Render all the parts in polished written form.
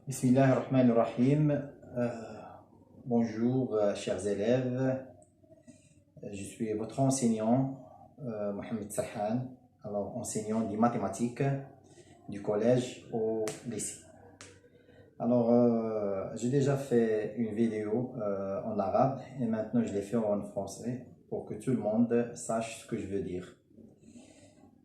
Bismillahirrahmanirrahim. Bonjour, chers élèves. Je suis votre enseignant, Mohamed Sahan, alors enseignant des mathématiques du collège au lycée. Alors, j'ai déjà fait une vidéo en arabe et maintenant je l'ai fait en français pour que tout le monde sache ce que je veux dire.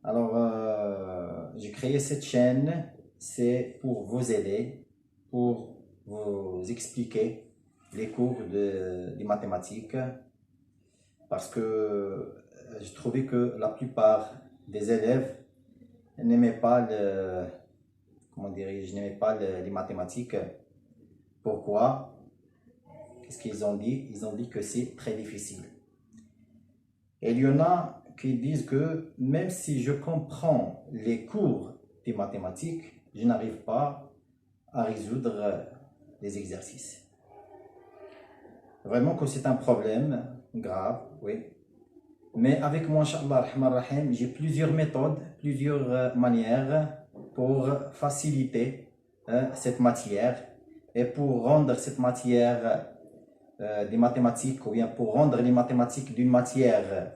Alors, j'ai créé cette chaîne, c'est pour vous aider, pour vous expliquer les cours des mathématiques, parce que j'ai trouvé que la plupart des élèves n'aimaient pas les mathématiques. Pourquoi? Qu'est-ce qu'ils ont dit? Ils ont dit que c'est très difficile. Et il y en a qui disent que même si je comprends les cours des mathématiques, je n'arrive pas à résoudre les exercices. Vraiment que c'est un problème grave, oui. Mais avec moi, Inch'Allah, j'ai plusieurs méthodes, plusieurs manières pour faciliter cette matière et pour rendre cette matière des mathématiques, ou bien pour rendre les mathématiques d'une matière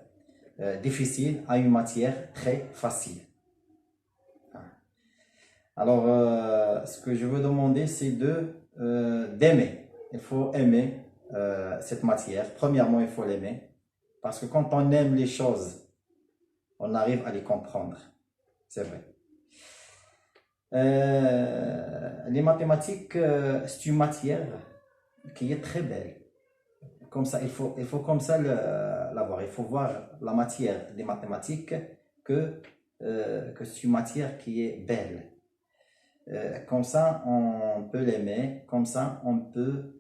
difficile à une matière très facile. Alors, ce que je veux demander, c'est d'aimer. Il faut aimer cette matière. Premièrement, il faut l'aimer. Parce que quand on aime les choses, on arrive à les comprendre. C'est vrai. Les mathématiques, c'est une matière qui est très belle. Comme ça, il faut comme ça la voir. Il faut voir la matière des mathématiques que c'est une matière qui est belle. Comme ça, on peut l'aimer. Comme ça, on peut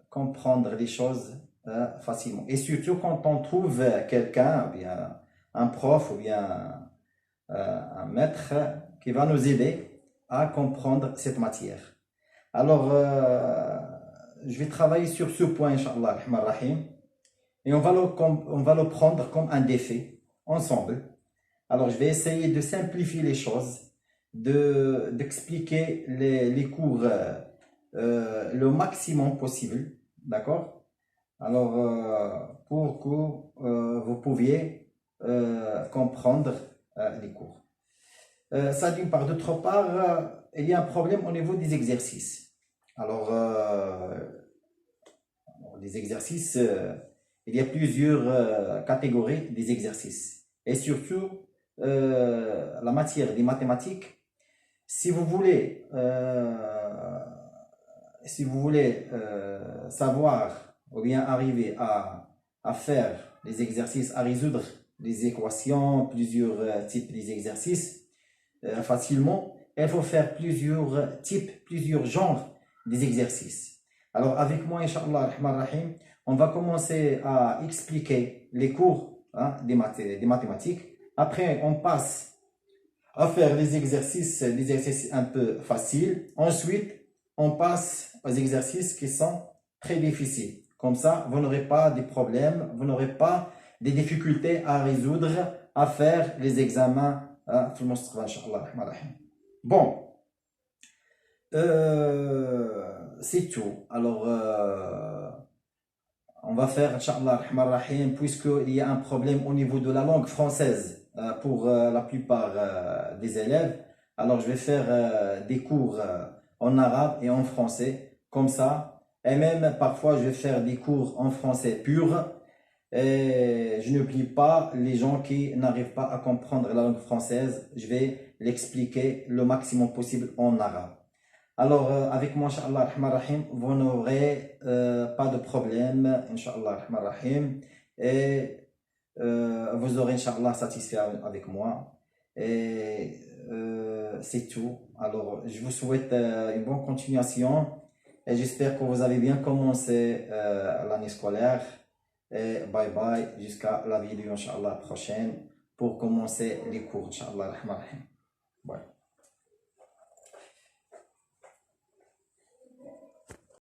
comprendre les choses facilement. Et surtout quand on trouve quelqu'un, ou bien un prof, ou bien un maître qui va nous aider à comprendre cette matière. Alors, je vais travailler sur ce point, Inch'Allah, et on va le prendre comme un défi, ensemble. Alors, je vais essayer de simplifier les choses, d'expliquer les cours le maximum possible, d'accord? Alors, pour que vous pouviez comprendre les cours. Ça d'une part. D'autre part, il y a un problème au niveau des exercices. Alors, les exercices, il y a plusieurs catégories des exercices. Et surtout, la matière des mathématiques, si vous voulez savoir ou bien arriver à faire les exercices, à résoudre les équations, plusieurs types d'exercices facilement, il faut faire plusieurs types, plusieurs genres des exercices. Alors avec moi, Inch'Allah, on va commencer à expliquer les cours des mathématiques. Après, on passe à faire des exercices un peu faciles. Ensuite, on passe aux exercices qui sont très difficiles. Comme ça, vous n'aurez pas de problèmes, vous n'aurez pas des difficultés à résoudre, à faire les examens. Bon, c'est tout. Alors, on va faire, Inch'Allah, puisqu'il y a un problème au niveau de la langue française pour la plupart des élèves. Alors, je vais faire des cours en arabe et en français, comme ça. Et même, parfois, je vais faire des cours en français pur. Et je n'oublie pas les gens qui n'arrivent pas à comprendre la langue française. Je vais l'expliquer le maximum possible en arabe. Alors, avec moi, Inch'Allah, vous n'aurez pas de problème, Inch'Allah, et vous aurez, Inch'Allah, satisfait avec moi. Et c'est tout. Alors, je vous souhaite une bonne continuation et j'espère que vous avez bien commencé l'année scolaire. Et bye bye jusqu'à la vidéo, Inch'Allah, prochaine pour commencer les cours, Inch'Allah. Bye.